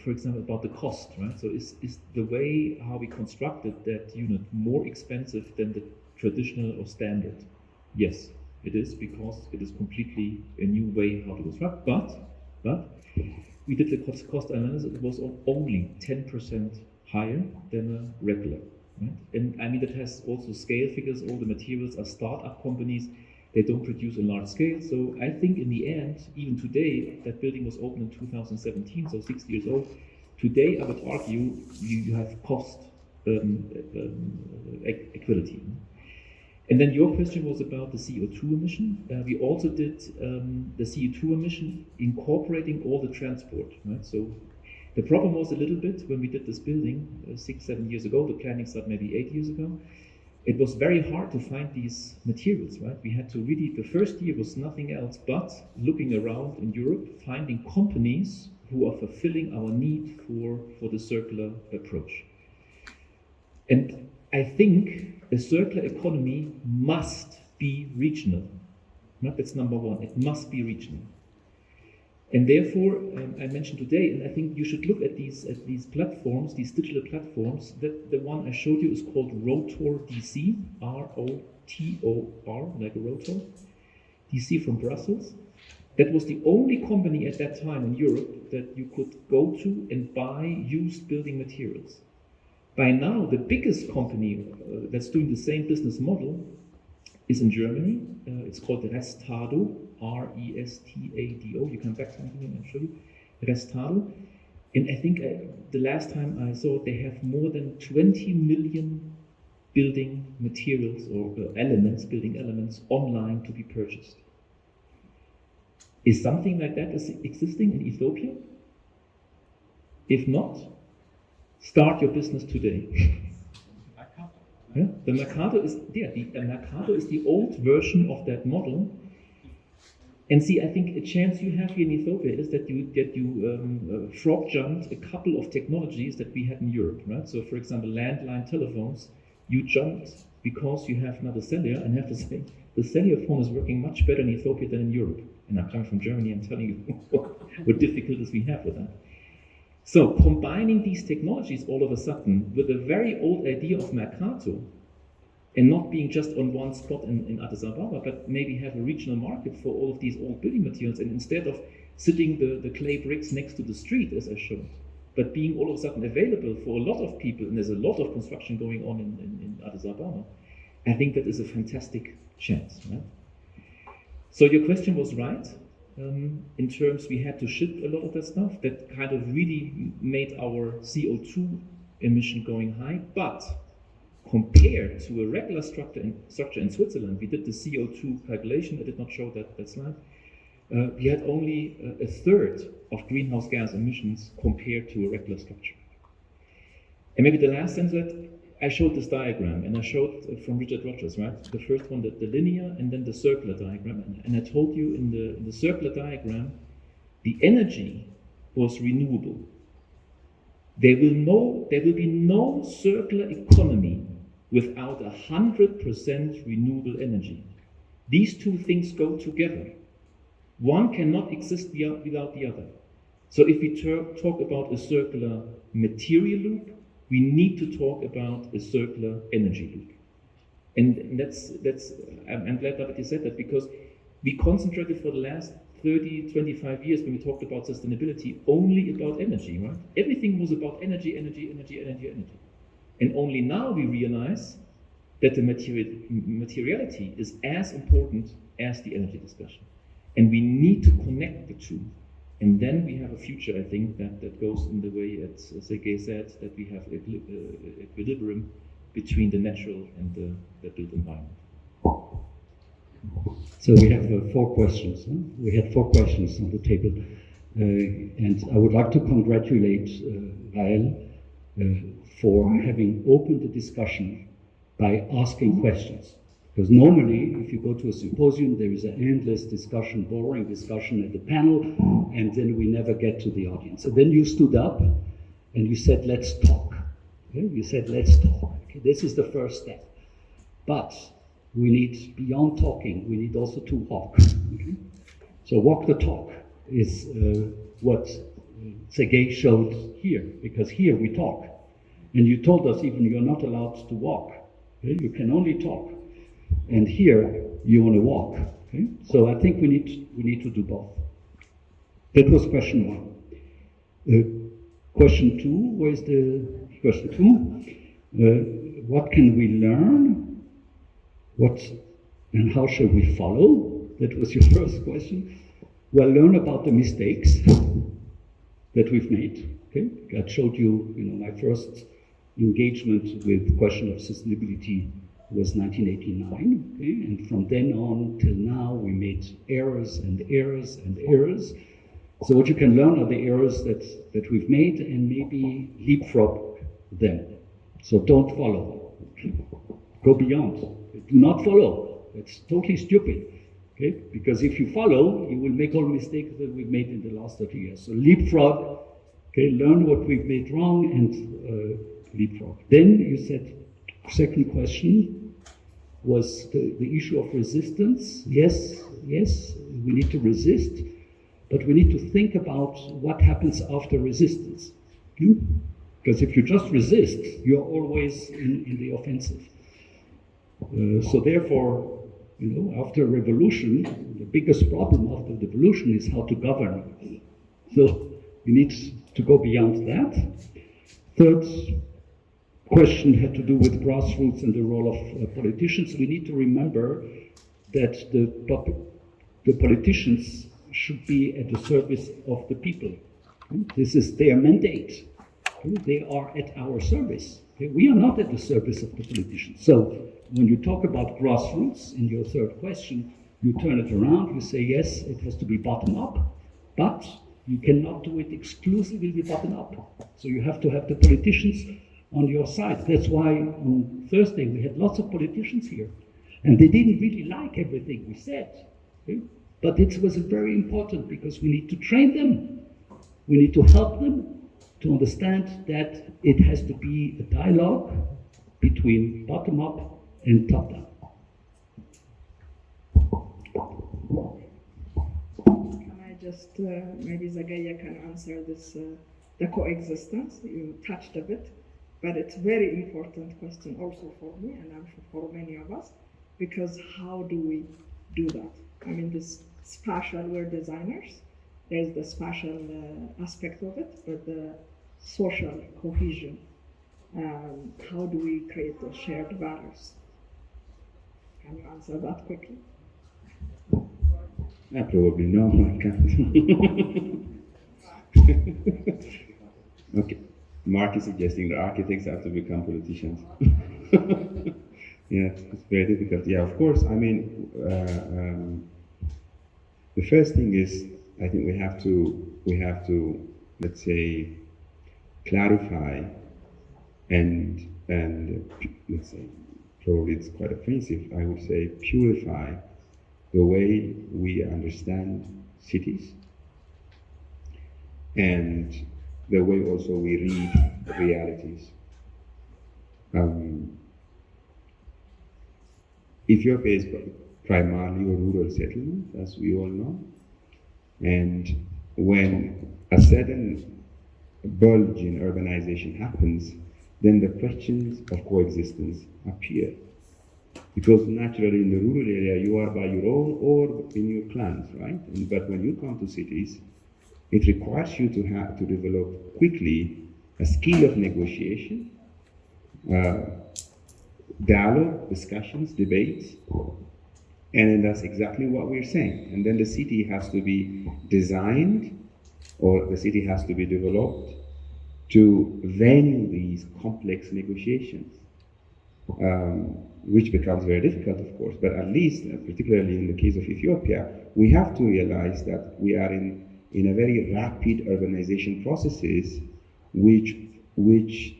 for example, about the cost, right? So is the way how we constructed that unit more expensive than the traditional or standard? Yes, it is, because it is completely a new way how to construct. But we did the cost analysis. It was only 10% higher than a regular, right? And I mean, that has also scale figures. All the materials are startup companies. They don't produce in large scale. So I think in the end, even today, that building was opened in 2017, so 6 years old. Today, I would argue you have cost equality. And then your question was about the CO2 emission. We also did the CO2 emission incorporating all the transport, right? So the problem was a little bit when we did this building 6-7 years ago. The planning started maybe 8 years ago. It was very hard to find these materials, right? We had to really, the first year was nothing else but looking around in Europe, finding companies who are fulfilling our need for the circular approach. And I think a circular economy must be regional. That's number one, it must be regional. And therefore, I mentioned today, and I think you should look at these platforms, these digital platforms. The one I showed you is called Rotor DC, ROTOR, like a rotor, DC from Brussels. That was the only company at that time in Europe that you could go to and buy used building materials. By now, the biggest company that's doing the same business model is in Germany. It's called Restado, R-E-S-T-A-D-O. You come back to me and I'll show you. Restado. And I think the last time I saw it, they have more than 20 million building materials or building elements online to be purchased. Is something like that existing in Ethiopia? If not, start your business today. Yeah? The Mercato is there. The Mercato is the old version of that model. And see, I think a chance you have here in Ethiopia is that you frog jumped a couple of technologies that we had in Europe, right? So, for example, landline telephones, you jumped because you have now the cellular, and I have to say, the cellular phone is working much better in Ethiopia than in Europe. And I'm coming from Germany, I'm telling you what difficulties we have with that. So combining these technologies all of a sudden with a very old idea of Mercato, and not being just on one spot in Addis Ababa, but maybe have a regional market for all of these old building materials, and instead of sitting the clay bricks next to the street, as I showed, but being all of a sudden available for a lot of people, and there's a lot of construction going on in Addis Ababa, I think that is a fantastic chance. Right? So your question was right. In terms, we had to ship a lot of that stuff. That kind of really made our CO2 emission going high. But compared to a regular structure in Switzerland, we did the CO2 calculation. I did not show that slide. We had only a third of greenhouse gas emissions compared to a regular structure. And maybe the last sentence, I showed this diagram, and I showed from Richard Rogers, right? The first one, the linear, and then the circular diagram. And I told you in the circular diagram, the energy was renewable. There will be no circular economy without 100% renewable energy. These two things go together. One cannot exist without the other. So if we talk about a circular material loop, we need to talk about a circular energy loop. And I'm glad that you said that, because we concentrated for the last 30, 25 years when we talked about sustainability only about energy, right? Everything was about energy. And only now we realize that the materiality is as important as the energy discussion. And we need to connect the two. And then we have a future, I think, that goes in the way, as Zegeye said, that we have equilibrium between the natural and the built environment. So we have 4 questions. Huh? We had 4 questions on the table. And I would like to congratulate Rahel for having opened the discussion by asking questions. Because normally, if you go to a symposium, there is an endless discussion, boring discussion at the panel, and then we never get to the audience. And then you stood up and you said, let's talk. Okay? You said, let's talk. Okay? This is the first step. But we need, beyond talking, we need also to walk. Okay? So walk the talk is what Zegeye showed here, because here we talk. And you told us even you're not allowed to walk. Okay? You can only talk. And here you want to walk. Okay? So I think we need to do both. That was question one. Question two, where's the question two? What can we learn? What and how shall we follow? That was your first question. Well, learn about the mistakes that we've made. Okay, I showed you, my first engagement with the question of sustainability was 1989. Okay, and from then on till now, we made errors and errors and errors. So what you can learn are the errors that we've made, and maybe leapfrog them. So don't follow. Go beyond. Do not follow. That's totally stupid. Okay? Because if you follow, you will make all mistakes that we've made in the last 30 years. So leapfrog. Okay, learn what we've made wrong and leapfrog. Then you said, second question was the issue of resistance. Yes, we need to resist. But we need to think about what happens after resistance. Because if you just resist, you're always in the offensive. So therefore, after a revolution, the biggest problem after the revolution is how to govern. So we need to go beyond that. Third question had to do with grassroots and the role of politicians. We need to remember that the politicians should be at the service of the people. This is their mandate. They are at our service. We are not at the service of the politicians. So when you talk about grassroots in your third question, you turn it around, you say, yes, it has to be bottom up, but you cannot do it exclusively bottom up. So you have to have the politicians on your side. That's why on Thursday we had lots of politicians here, and they didn't really like everything we said. But it was very important because we need to train them. We need to help them to understand that it has to be a dialogue between bottom up and top down. Can I just, maybe Zegeye can answer this, the coexistence. You touched a bit, but it's a very important question also for me and I'm sure for many of us, because how do we do that? I mean, this spatial, we're designers. There's the spatial aspect of it, but the social cohesion, how do we create those shared values? Can you answer that quickly? Probably no, I can't. Okay, Marc is suggesting that architects have to become politicians. Yeah, it's very difficult. Yeah, of course. I mean, the first thing is, I think we have to, let's say, clarify and let's say, probably it's quite offensive, I would say, purify the way we understand cities and the way also we read realities. Ethiopia is primarily a rural settlement, as we all know, and when a sudden bulge in urbanization happens, then the questions of coexistence appear. Because naturally in the rural area you are by your own or in your clans, right? But when you come to cities, it requires you to develop quickly a skill of negotiation, dialogue, discussions, debates, and that's exactly what we're saying. And then the city has to be designed, or the city has to be developed to venue these complex negotiations, which becomes very difficult, of course. But at least, particularly in the case of Ethiopia, we have to realize that we are in a very rapid urbanization processes, which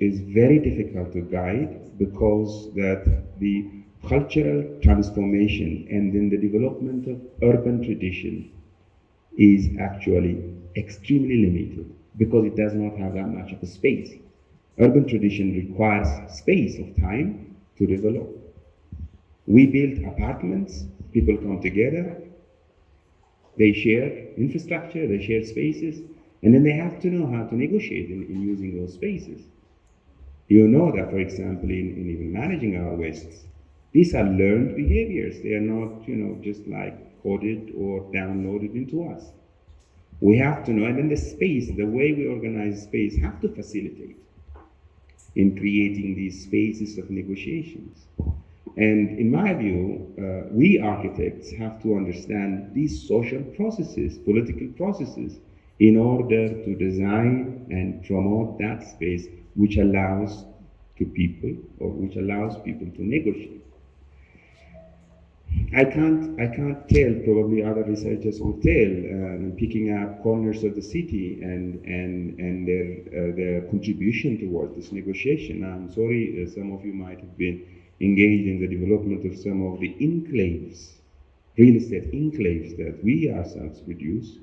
is very difficult to guide, because that the cultural transformation and then the development of urban tradition is actually extremely limited, because it does not have that much of a space. Urban tradition requires space of time to develop. We build apartments, people come together, they share infrastructure, they share spaces, And then they have to know how to negotiate in using those spaces. You know that, for example, in even managing our wastes, these are learned behaviors. They are not, just like coded or downloaded into us. We have to know, and then the space, the way we organize space, have to facilitate in creating these spaces of negotiations. And in my view, we architects have to understand these social processes, political processes, in order to design and promote that space which allows people to negotiate. I can't tell, probably other researchers will tell, picking up corners of the city and their contribution towards this negotiation. I'm sorry, some of you might have been engaged in the development of some of the enclaves, real estate enclaves that we ourselves produce.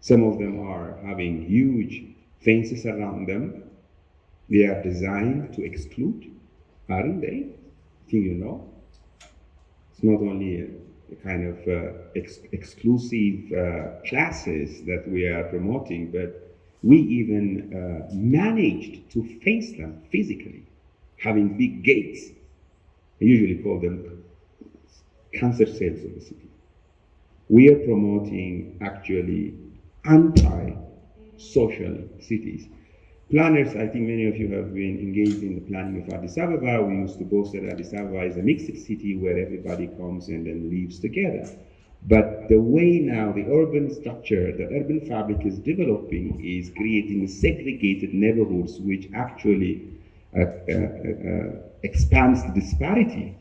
Some of them are having huge fences around them. They are designed to exclude, aren't they? I think you know. It's not only a kind of exclusive classes that we are promoting, but we even managed to fence them physically, having big gates. I usually call them cancer cells of the city. We are promoting actually anti-social cities. Planners, I think many of you have been engaged in the planning of Addis Ababa. We used to boast that Addis Ababa is a mixed city where everybody comes and then lives together. But the way now the urban structure, the urban fabric is developing is creating segregated neighborhoods which actually expands the disparity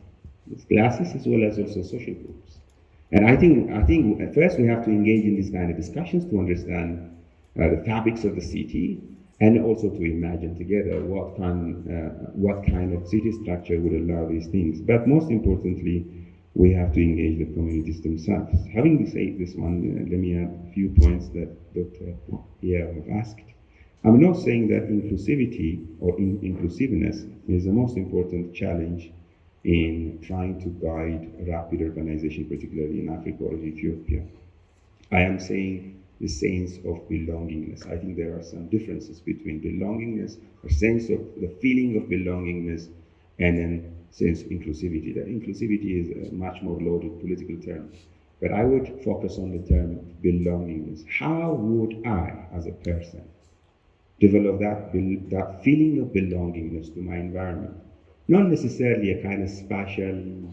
with classes as well as also social groups. And I think at first we have to engage in these kind of discussions to understand the fabrics of the city, and also to imagine together what kind of city structure would allow these things. But most importantly, we have to engage the communities themselves. Having said this one, let me add a few points that Dr. here have asked. I'm not saying that inclusivity or inclusiveness is the most important challenge in trying to guide rapid urbanization, particularly in Africa or Ethiopia. I am saying the sense of belongingness. I think there are some differences between belongingness, a sense of the feeling of belongingness, and then sense of inclusivity. That inclusivity is a much more loaded political term. But I would focus on the term belongingness. How would I, as a person, develop that feeling of belongingness to my environment? Not necessarily a kind of spatial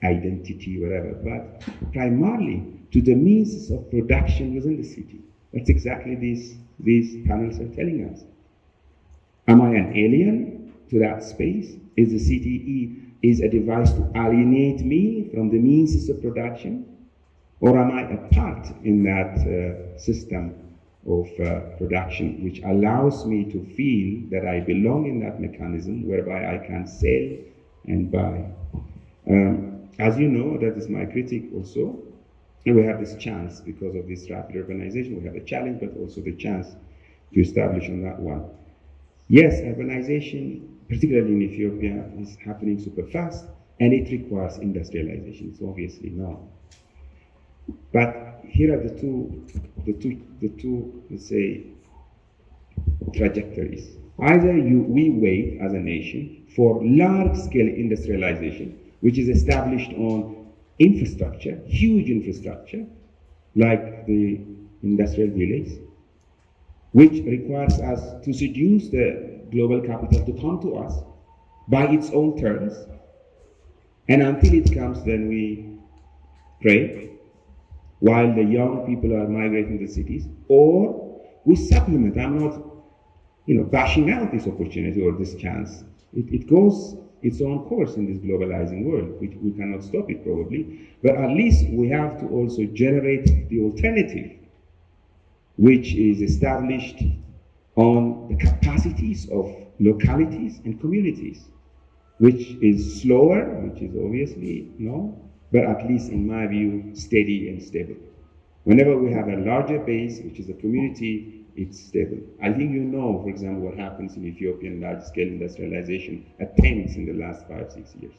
identity, whatever, but primarily to the means of production within the city. That's exactly these panels are telling us. Am I an alien to that space? Is the city is a device to alienate me from the means of production? Or am I a part in that system of production which allows me to feel that I belong in that mechanism whereby I can sell and buy? As you know, that is my critique also. And we have this chance because of this rapid urbanization. We have a challenge, but also the chance to establish on that one. Yes, urbanization, particularly in Ethiopia, is happening super fast, and it requires industrialization. It's obviously no. But here are the two, let's say, trajectories. Either we wait as a nation for large-scale industrialization, which is established on infrastructure, huge infrastructure, like the industrial village, which requires us to seduce the global capital to come to us by its own terms. And until it comes, then we pray, while the young people are migrating to the cities, or we supplement. I'm not, bashing out this opportunity or this chance. It goes its own course in this globalizing world, which we cannot stop it probably, but at least we have to also generate the alternative, which is established on the capacities of localities and communities, which is slower, which is obviously no, but at least in my view, steady and stable. Whenever we have a larger base, which is a community, it's stable. I think for example, what happens in Ethiopian large-scale industrialization attempts in the last 5-6 years.